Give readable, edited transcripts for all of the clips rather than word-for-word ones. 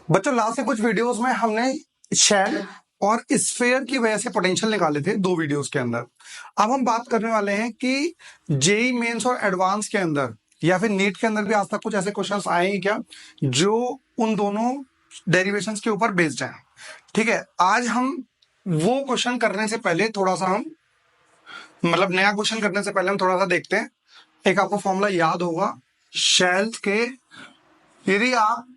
बच्चों लास्ट से कुछ वीडियोस में हमने शेल और स्फीयर की वजह से पोटेंशियल निकाले थे 2 वीडियोस के अंदर। अब हम बात करने वाले हैं कि जेई मेंस और एडवांस के अंदर या फिर नीट के अंदर भी आज तक कुछ ऐसे क्वेश्चंस आए हैं क्या जो उन दोनों डेरिवेशंस के ऊपर बेस्ड हैं। ठीक है, आज हम वो क्वेश्चन करने से पहले थोड़ा सा हम नया क्वेश्चन करने से पहले हम थोड़ा सा देखते हैं। एक आपको फॉर्मूला याद होगा शेल्स के, यदि आप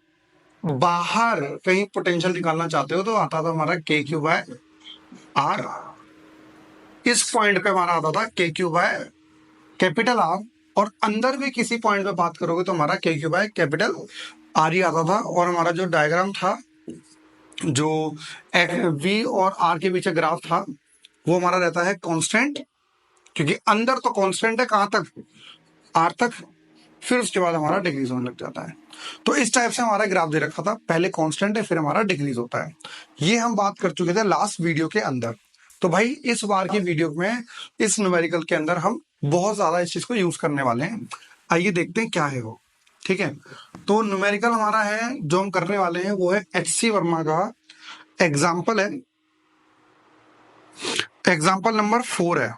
बाहर कहीं पोटेंशियल निकालना चाहते हो तो आता था हमारा के क्यू बाय आर। इस पॉइंट पे हमारा आता था के क्यू बाय कैपिटल आर, और अंदर भी किसी पॉइंट पे बात करोगे तो हमारा के क्यू बाय कैपिटल आर ही आता था। और हमारा जो डायग्राम था, जो वी और आर के बीच ग्राफ था, वो हमारा रहता है कांस्टेंट, क्योंकि अंदर तो कांस्टेंट है कहां तक, आर तक, फिर उसके बाद हमारा डिक्रीज होने लग जाता है। तो इस टाइप से हमारा ग्राफ दे रखा था, पहले कांस्टेंट है फिर हमारा डिक्रीज होता है। ये हम बात कर चुके थे लास्ट वीडियो के अंदर। तो भाई इस बार की वीडियो में इस न्यूमेरिकल के अंदर हम बहुत ज्यादा इस चीज को यूज करने वाले हैं। आइए देखते हैं क्या है वो। ठीक है, तो न्यूमेरिकल हमारा है जो हम करने वाले हैं वो है एचसी वर्मा का एग्जाम्पल है, एग्जाम्पल नंबर 4 है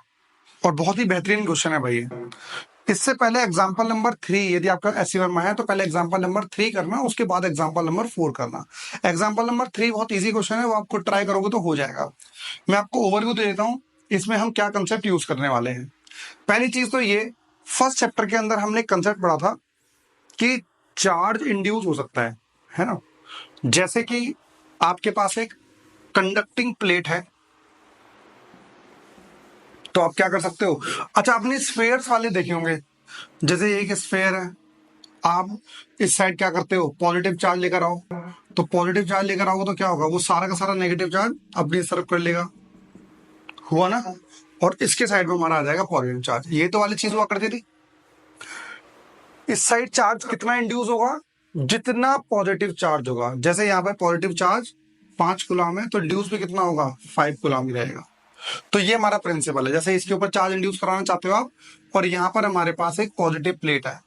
और बहुत ही बेहतरीन क्वेश्चन है भाई। इससे पहले एग्जाम्पल नंबर 3, यदि आपका एससी वर्मा है तो पहले एग्जाम्पल नंबर 3 करना, उसके बाद एग्जाम्पल नंबर 4 करना। एग्जाम्पल नंबर 3 बहुत इजी क्वेश्चन है, वो आपको ट्राई करोगे तो हो जाएगा। मैं आपको ओवरव्यू दे देता हूँ इसमें हम क्या कंसेप्ट यूज करने वाले हैं। पहली चीज तो ये, फर्स्ट चैप्टर के अंदर हमने कंसेप्ट पढ़ा था कि चार्ज इंड्यूस हो सकता है ना। जैसे कि आपके पास एक कंडक्टिंग प्लेट है तो आप क्या कर सकते हो। अच्छा, आपने स्फेयर्स वाले देखे होंगे, जैसे एक स्फेयर है, आप इस साइड क्या करते हो, पॉजिटिव चार्ज लेकर आओ, तो पॉजिटिव चार्ज लेकर आओगे तो क्या होगा, वो सारा का सारा नेगेटिव चार्ज अपनी तरफ कर लेगा, हुआ ना। और इसके साइड में हमारा आ जाएगा पॉजिटिव चार्ज। ये तो वाली चीज हुआ करती थी। इस साइड चार्ज कितना इंड्यूस होगा, जितना पॉजिटिव चार्ज होगा। जैसे यहाँ पे पॉजिटिव चार्ज 5 कूलम है तो इंड्यूस भी कितना होगा, 5 कूलम ही रहेगा। तो ये हमारा प्रिंसिपल है। जैसे इसके ऊपर चार्ज इंड्यूस कराना चाहते हो आप, और यहाँ पर हमारे पास एक पॉजिटिव प्लेट है,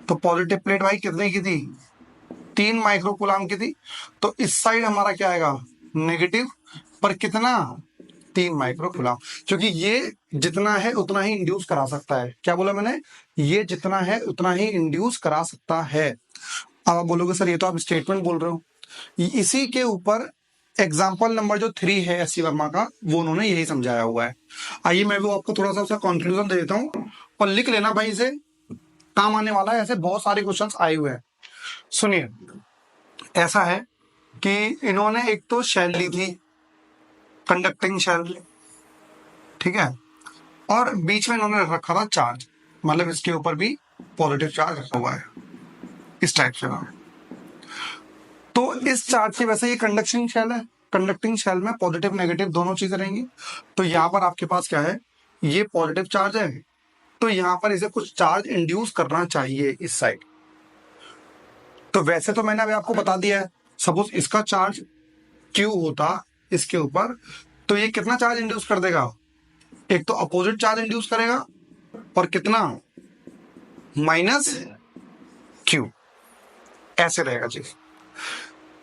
तो पॉजिटिव प्लेट भाई कितने की थी, 3 माइक्रो कूलम की थी। तो इस साइड हमारा क्या आएगा, नेगेटिव, पर कितना, 3 माइक्रो कूलम, क्योंकि ये जितना है उतना ही इंड्यूस करा सकता है। क्या बोला मैंने, ये जितना है उतना ही इंड्यूस करा सकता है। अब आप बोलोगे सर ये तो आप स्टेटमेंट बोल रहे हो, इसी के ऊपर एग्जाम्पल नंबर जो 3 है एससी वर्मा का, वो उन्होंने यही समझाया हुआ है। आइए मैं भी आपको थोड़ा सा उसका कंक्लूजन दे देता हूँ और लिख लेना भाई, इसे काम आने वाला है। ऐसे बहुत सारे क्वेश्चंस आए हुए हैं। सुनिए, ऐसा है कि इन्होंने एक तो शेल ली थी, कंडक्टिंग शेल, ठीक है, और बीच में इन्होंने रखा था चार्ज, मतलब इसके ऊपर भी पॉजिटिव चार्ज रखा हुआ है इस टाइप से। तो इस चार्ज की वजह से ये कंडक्टिंग शेल है, कंडक्टिंग शेल में पॉजिटिव नेगेटिव दोनों चीजें रहेंगी। तो यहाँ पर आपके पास क्या है, ये पॉजिटिव चार्ज है, तो यहाँ पर इसे कुछ चार्ज इंड्यूस करना चाहिए इस साइड। तो वैसे तो मैंने अभी आपको बता दिया है, सपोज इसका चार्ज क्यू होता इसके ऊपर, तो ये कितना चार्ज इंड्यूस कर देगा, एक तो अपोजिट चार्ज इंड्यूस करेगा और कितना, माइनस क्यू, ऐसे रहेगा चीज।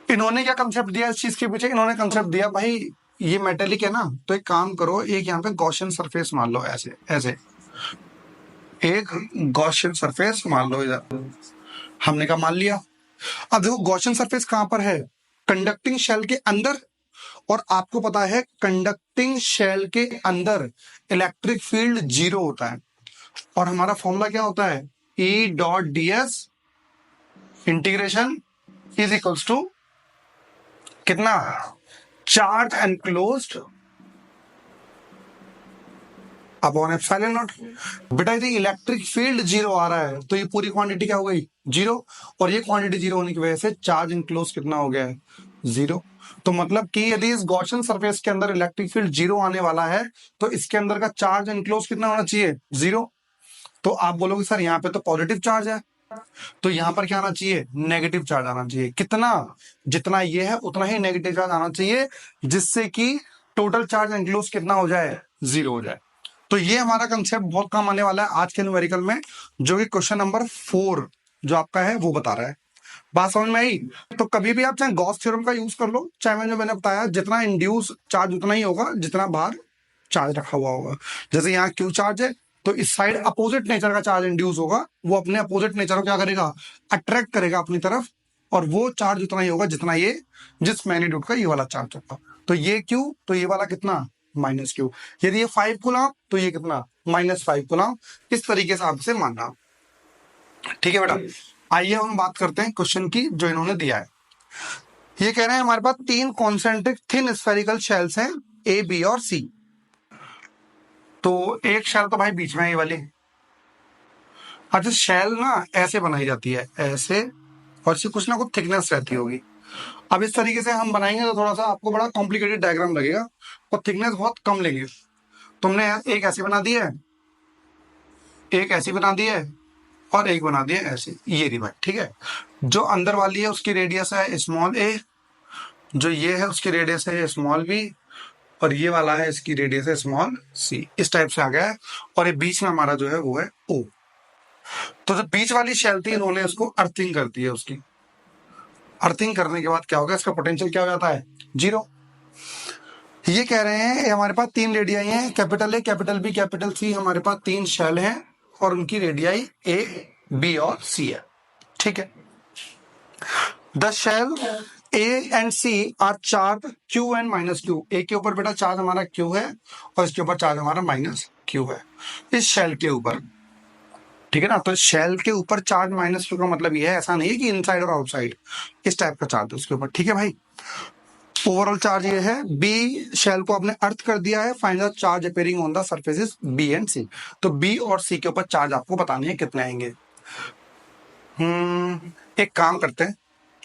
इन्होंने क्या कंसेप्ट दिया इस चीज के पीछे, इन्होंने कंसेप्ट दिया भाई ये मेटेलिक है ना, तो एक काम करो, एक यहाँ पे गॉसियन सरफेस मान लो, ऐसे ऐसे एक गॉसियन सरफेस मान लो इधर, हमने कहा मान लिया। अब देखो गॉसियन सरफेस कहां पर है, कंडक्टिंग शेल के अंदर, और आपको पता है कंडक्टिंग शेल के अंदर इलेक्ट्रिक फील्ड 0 होता है, और हमारा फॉर्मूला क्या होता है, E dot D S integration is equals to कितना, charge enclosed upon epsilon naught. बेटा यदि इलेक्ट्रिक फील्ड 0 आ रहा है तो ये पूरी क्वांटिटी क्या हो गई, 0, और ये क्वांटिटी 0 होने की वजह से चार्ज इनक्लोज कितना हो गया है, 0। तो मतलब कि यदि इस गॉसियन सरफेस के अंदर इलेक्ट्रिक फील्ड 0 आने वाला है तो इसके अंदर का चार्ज इनक्लोज कितना होना चाहिए, 0। तो आप बोलोगे सर यहाँ पे तो पॉजिटिव चार्ज है, तो यहाँ पर क्या आना चाहिए, नेगेटिव चार्ज आना चाहिए। कितना, जितना ये है उतना ही नेगेटिव चार्ज आना चाहिए, जिससे कि टोटल चार्ज एनक्लोज कितना हो जाए, 0 हो जाए। तो ये हमारा कंसेप्ट बहुत काम आने वाला है आज के न्यूमेरिकल में, जो कि क्वेश्चन नंबर 4 जो आपका है वो बता रहा है। बात समझ में आई? तो कभी भी आप चाहे गॉस थ्योरम का यूज कर लो, चाहे मैंने बताया जितना इंड्यूस चार्ज उतना ही होगा जितना बाहर चार्ज रखा हुआ होगा। जैसे यहाँ क्यू चार्ज है तो इस साइड अपोजिट नेचर का चार्ज इंड्यूस होगा, वो अपने अपोजिट नेचर को क्या करेगा, अट्रैक्ट करेगा अपनी तरफ, और वो चार्ज उतना ही होगा जितना ये जिस मैग्नीट्यूड का ये वाला चार्ज होगा। तो ये क्यू तो ये वाला कितना, माइनस क्यू। यदि ये 5 कूलम तो ये कितना, -5 कूलम। इस तरीके से आपसे मानना, ठीक है बेटा। आइए हम बात करते हैं क्वेश्चन की जो इन्होंने दिया है। ये कह रहे हैं हमारे पास 3 कॉन्सेंट्रिक थिन स्फेरिकल शेल्स हैं, ए बी और सी। तो एक शेल तो भाई बीच में है ये वाली। अच्छा, शेल ना ऐसे बनाई जाती है, ऐसे, और इसकी कुछ ना कुछ थिकनेस रहती होगी। अब इस तरीके से हम बनाएंगे तो थोड़ा सा आपको बड़ा कॉम्प्लिकेटेड डायग्राम लगेगा और थिकनेस बहुत कम लेगी। तुमने एक ऐसी बना दी है, एक ऐसी बना दी है, और एक बना दी है ऐसी, ये रही भाई, ठीक है। जो अंदर वाली है उसकी रेडियस है स्मॉल ए, जो ये है उसकी रेडियस है स्मॉल बी, और ये वाला है इसकी रेडियस है स्मॉल सी। इस टाइप से आ गया है, और ये बीच में हमारा जो है वो है ओ। तो जो बीच वाली शेल थी इन्होंने उसको अर्थिंग कर दी है। उसकी अर्थिंग करने के बाद क्या होगा, इसका पोटेंशियल क्या हो जाता है, 0। ये कह रहे हैं हमारे पास 3 रेडियाई हैं, capital A, capital B, capital C. हमारे पास 3 शेल हैं और उनकी रेडियाई ए, बी और सी है, ठीक है। The shell A and C are charge Q and minus Q. A के ऊपर बेटा चार्ज हमारा क्यू है और इसके ऊपर चार्ज हमारा माइनस क्यू है, इस शेल के ऊपर, ठीक है ना। तो शेल के ऊपर चार्ज माइनस क्यू का मतलब ये है, ऐसा नहीं है कि इनसाइड और आउटसाइड, इस टाइप का चार्ज है उसके ऊपर, ठीक है भाई। ओवरऑल चार्ज ये है। बी शेल को आपने अर्थ कर दिया है, find the charge appearing on the surfaces B and C. तो बी और सी के ऊपर चार्ज आपको बताने हैं कितने आएंगे। एक काम करते हैं,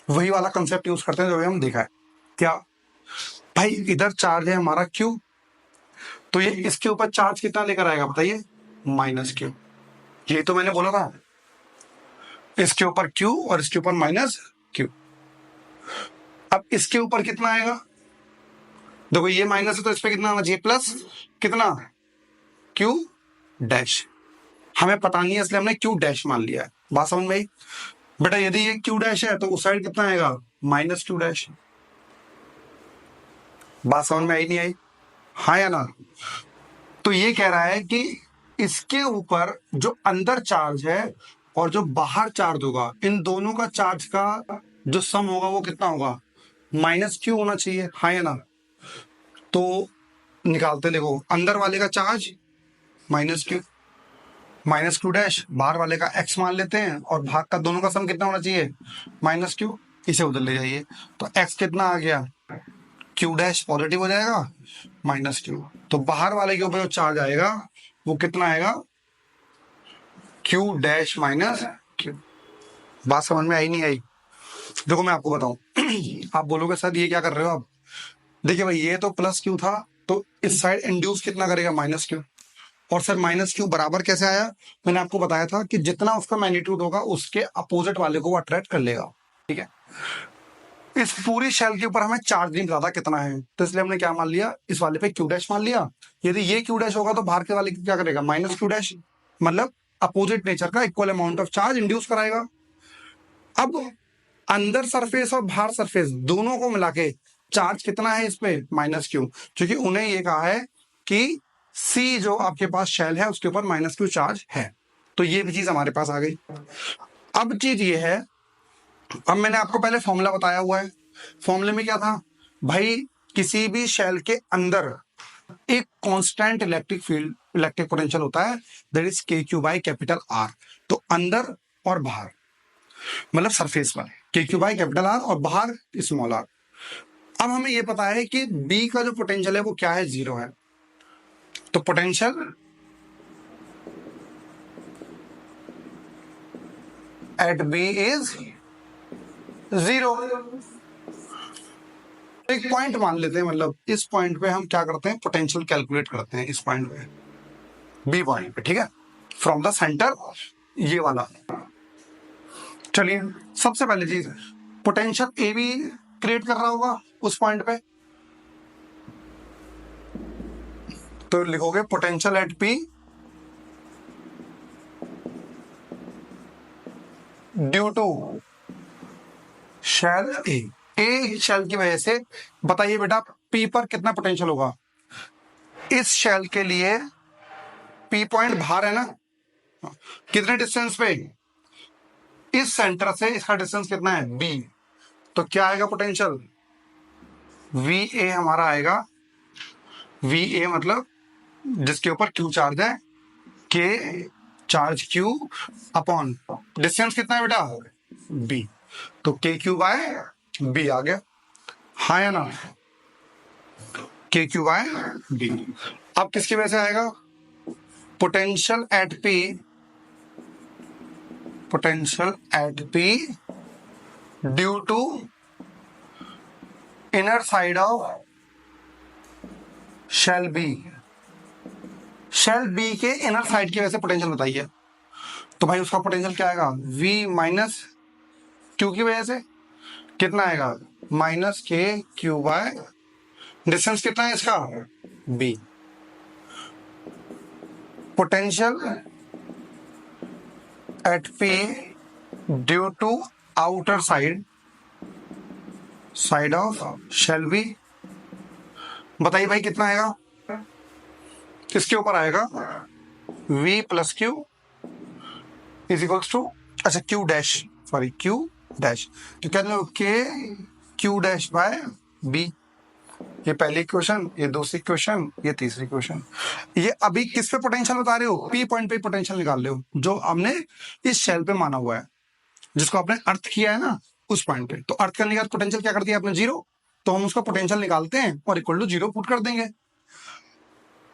वही वाला कंसेप्ट यूज करते हैं जो हम देखा है। क्या भाई, इधर चार्ज है हमारा क्यू, तो ये इसके ऊपर चार्ज कितना लेकर आएगा बताइए, माइनस क्यू। ये तो मैंने बोला था, इसके ऊपर क्यू और इसके ऊपर माइनस क्यू। अब इसके ऊपर कितना आएगा, देखो ये माइनस है तो इस पे कितना आना चाहिए, प्लस कितना, क्यू डैश। हमें पता नहीं है इसलिए हमने क्यू डैश मान लिया है। बात समझ में आई बेटा? यदि ये क्यू डैश है तो उस साइड कितना आएगा, माइनस क्यू डैश। बात समझ में आई नहीं आई, हाँ या ना? तो ये कह रहा है कि इसके ऊपर जो अंदर चार्ज है और जो बाहर चार्ज होगा, इन दोनों का चार्ज का जो सम होगा वो कितना होगा, माइनस क्यू होना चाहिए, हाँ या ना? तो निकालते, देखो अंदर वाले का चार्ज माइनस क्यू डैश, बाहर वाले का एक्स मान लेते हैं, और भाग का दोनों का सम कितना होना चाहिए, माइनस क्यू। इसे उधर ले जाइए तो एक्स कितना आ गया, क्यू डैश पॉजिटिव हो जाएगा, माइनस क्यू। तो बाहर वाले के ऊपर जो चार्ज आएगा वो कितना आएगा, क्यू डैश माइनस क्यू। बात समझ में आई नहीं आई? देखो मैं आपको बताऊं आप बोलोगे सर ये क्या कर रहे हो आप? देखिए भाई, ये तो प्लस क्यू था, तो इस साइड इंड्यूस कितना करेगा, माइनस क्यू। और सर माइनस क्यू बराबर कैसे आया, मैंने आपको बताया था कि जितना उसका मैग्नीट्यूड होगा उसके अपोजिट वाले को वो अट्रैक्ट कर लेगा, ठीक है। इस पूरी शेल के ऊपर हमें चार्ज नहीं पता था कितना है, तो इसलिए हमने क्या मान लिया, इस वाले पे क्यू डैश मान लिया। यदि ये क्यू डैश होगा तो बाहर के वाले क्या करेगा, माइनस क्यू डैश, मतलब अपोजिट नेचर का equal amount of charge induce कराएगा। अब अंदर सरफेस और बाहर सरफेस दोनों को मिला के चार्ज कितना है इस पे, माइनस क्यू, क्योंकि उन्हें ये कहा है कि सी जो आपके पास शेल है उसके ऊपर माइनस क्यू चार्ज है। तो ये भी चीज हमारे पास आ गई। अब चीज ये है, अब मैंने आपको पहले फॉर्मूला बताया हुआ है। फॉर्मूले में क्या था भाई, किसी भी शेल के अंदर एक constant electric field, electric potential होता है, दैट इज के क्यू बाई कैपिटल आर। तो अंदर और बाहर, मतलब सरफेस पर के क्यू बाई कैपिटल आर और बाहर स्मॉल आर। अब हमें यह पता है कि बी का जो पोटेंशियल है वो क्या है, 0 है। तो पोटेंशियल एट बी इज 0। एक पॉइंट मान लेते हैं, मतलब इस पॉइंट पे हम क्या करते हैं, पोटेंशियल कैलकुलेट करते हैं इस पॉइंट पे, बी पॉइंट पे, ठीक है, फ्रॉम द सेंटर, ये वाला। चलिए सबसे पहले चीज, पोटेंशियल ए बी क्रिएट कर रहा होगा उस पॉइंट पे, तो लिखोगे potential at P due to shell A shell की वजह से बताइए बेटा पी पर कितना पोटेंशियल होगा। इस शेल के लिए पी पॉइंट बाहर है ना, कितने डिस्टेंस पे, इस सेंटर से इसका डिस्टेंस कितना है बी, तो क्या आएगा पोटेंशियल वी ए हमारा आएगा, वी ए मतलब जिसके ऊपर क्यू चार्ज है, के चार्ज क्यू अपॉन डिस्टेंस कितना है बेटा बी, तो के क्यू बाय बी आ गया, हाँ या ना, के क्यू बाय बी। अब किसकी वजह से आएगा, potential at P due to inner side of shell B के इनर साइड की वजह से पोटेंशियल बताइए, तो भाई उसका पोटेंशियल क्या आएगा V माइनस क्यू की वजह से कितना आएगा minus K Q by distance कितना है इसका B, potential at P due to outer side of shell B, बताइए भाई कितना आएगा, किसके ऊपर आएगा V plus Q is equals to, अच्छा क्यू डैश तो कहते हैं के क्यू डैश बाय बी, ये पहली इक्वेशन, ये दूसरी इक्वेशन, ये तीसरी इक्वेशन। ये अभी किस पे पोटेंशियल बता रहे हो, पी पॉइंट पे पोटेंशियल निकाल रहे हो जो हमने इस शेल पे माना हुआ है, जिसको आपने अर्थ किया है ना उस पॉइंट पे, तो अर्थ करने का पोटेंशियल क्या कर दिया आपने जीरो, तो हम उसका पोटेंशियल निकालते हैं और इक्वल टू जीरो पुट कर देंगे।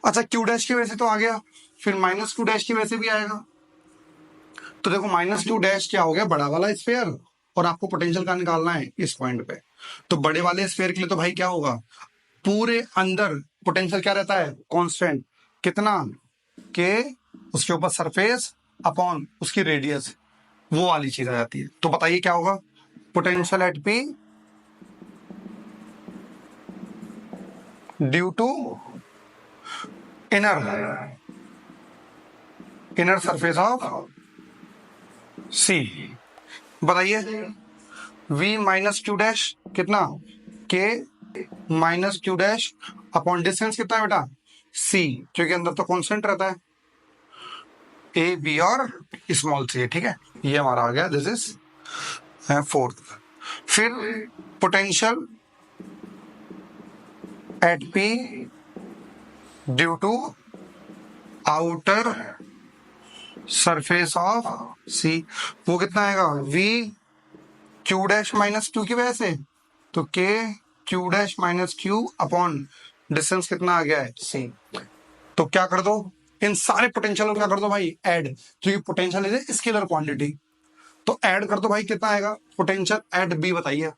अच्छा क्यू डैश की वजह से तो आ गया, फिर माइनस क्यू डैश की वजह से भी आएगा, तो देखो माइनस क्यू डैश क्या हो गया बड़ा वाला स्फीयर, और आपको पोटेंशियल का निकालना है इस पॉइंट पे, तो बड़े वाले स्फीयर के लिए तो भाई क्या होगा, पूरे अंदर पोटेंशियल क्या रहता है कांस्टेंट, कितना के उसके ऊपर सरफेस अपॉन उसकी रेडियस, वो वाली चीज आ जाती है, तो बताइए क्या होगा, potential at P due to inner surface of C, बताइए V माइनस क्यू डैश कितना K minus Q dash upon distance कितना है बेटा C, क्योंकि अंदर तो कांस्टेंट रहता है A B और स्मॉल C, ठीक है, ये हमारा आ गया, दिस इज फोर्थ। फिर potential at P due to outer surface of C, वो कितना आएगा V Q dash minus Q की वजह से, तो के Q dash minus Q upon distance कितना आ गया है C, तो क्या कर दो इन सारे पोटेंशियल को क्या कर दो भाई ऐड, क्योंकि potential is a scalar quantity, तो ऐड कर दो भाई कितना आएगा पोटेंशियल एट B, बताइए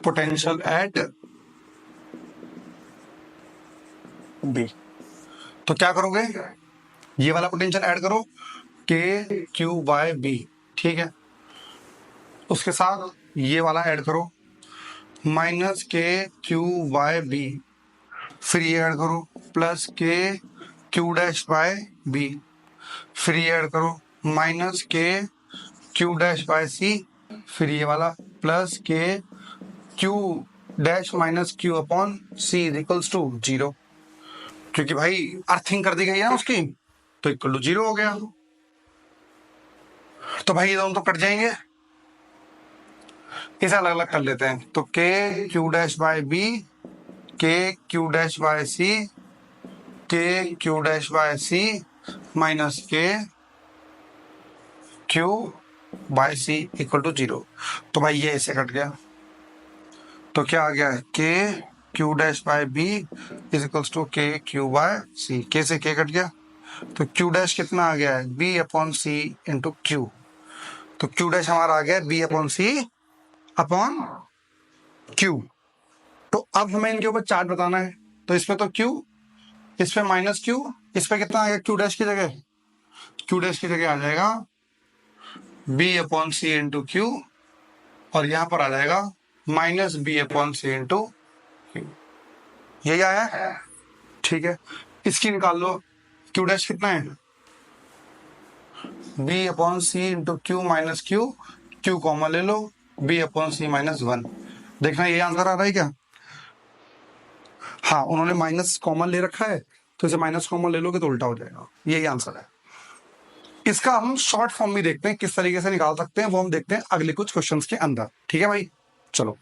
पोटेंशियल एट B, तो क्या करोगे ये वाला पोटेंशियल ऐड करो के क्यू बाय बी, ठीक है, उसके साथ ये वाला ऐड करो minus K Q bye B, फिर ये ऐड करो plus k Q dash by B, फिर ये ऐड करो minus K Q dash by सी, फिर ये वाला plus k Q dash minus Q upon C is equals to zero, क्योंकि भाई अर्थिंग कर दी गई है ना उसकी, तो इक्वल टू जीरो हो गया, तो भाई ये दोनों तो कट जाएंगे, इसे अलग अलग कर लेते हैं, तो के Q dash by B, K Q dash by C, K Q dash by C minus K Q by C equal to zero, तो भाई ये ऐसे कट गया, तो क्या आ गया k Q dash by B is equals to k Q by C, k से के कट गया, तो क्यू डैश कितना आ गया है B upon C into Q, तो क्यू डैश हमारा आ गया बी अपॉन सी अपॉन क्यू, तो अब हमें इनके ऊपर चार्ज बताना है, तो इसमें तो क्यू, इस पे माइनस क्यू, इस पे कितना आएगा क्यू डैश की जगह, क्यू डैश की जगह आ जाएगा B upon C into Q, और यहां पर आ जाएगा minus B upon C into Q, यही आया, ठीक है, इसकी निकाल लो, क्यू डैश कितना है B upon C into Q minus Q, Q common ले लो, B upon C minus one. देखना ये आंसर आ रहा है क्या? हाँ, उन्होंने माइनस कॉमन ले रखा है, तो इसे माइनस कॉमन ले लोगे तो उल्टा हो जाएगा। यही आंसर है। इसका हम शॉर्ट फॉर्म भी देखते हैं किस तरीके से निकाल सकते हैं, वो हम देखते हैं अगले कुछ क्वेश्चंस के अंदर। ठीक है भाई, चलो।